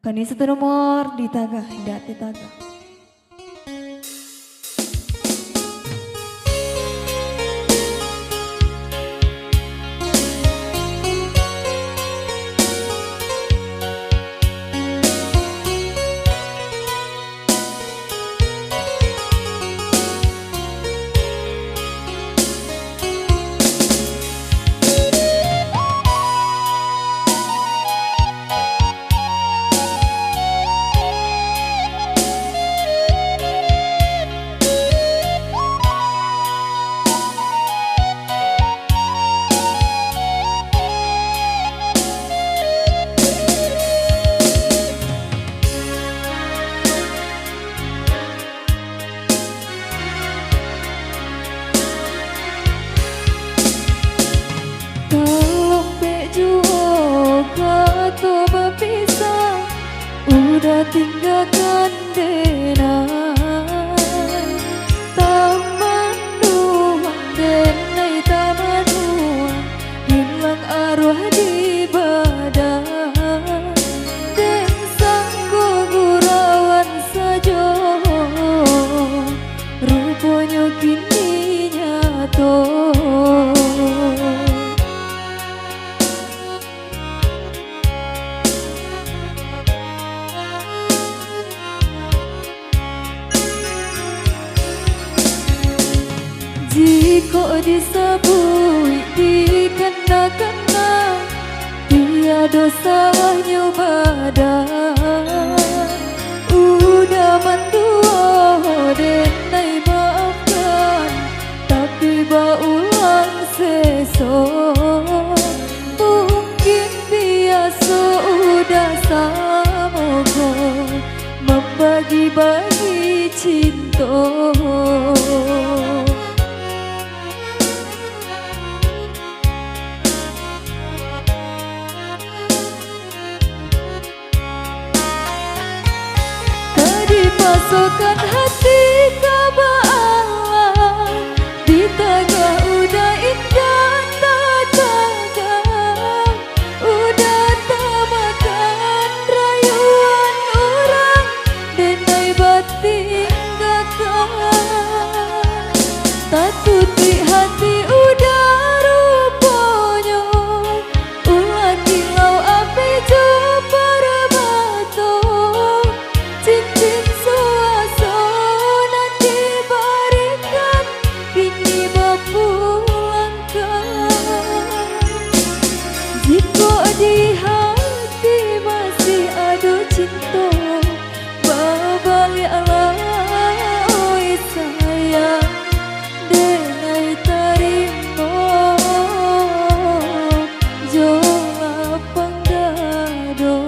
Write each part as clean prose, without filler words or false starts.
Kani satu nomor di taga, hendak di taga. Udah tinggalkan denai taman ruang denai taman ruang hilang arwah di badan dan sanggo gurawan saja rupanya kini nyato. Jika disabui dikena-kena dia dosanya badan udah mandua denai maafkan tapi baulang sesok mungkin biasa udah samoga membagi-bagi cinta. Masukkan hati ke bawah di tengah udah indah taga udah tak makan rayuan orang denai batin gakak tak tuti hati udah rupanya ulah kilau api coba batu cincin di hati masih ada cinta babaliklah oi sayang denai tarimo jola panggado.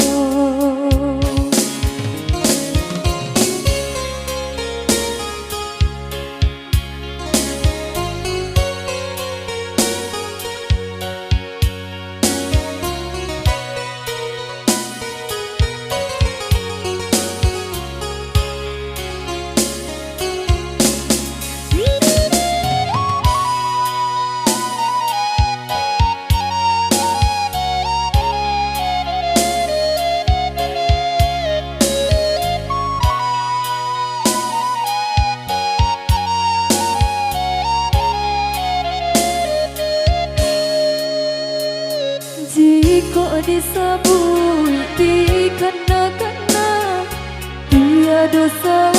Jika disabui dikena-kena dia dosa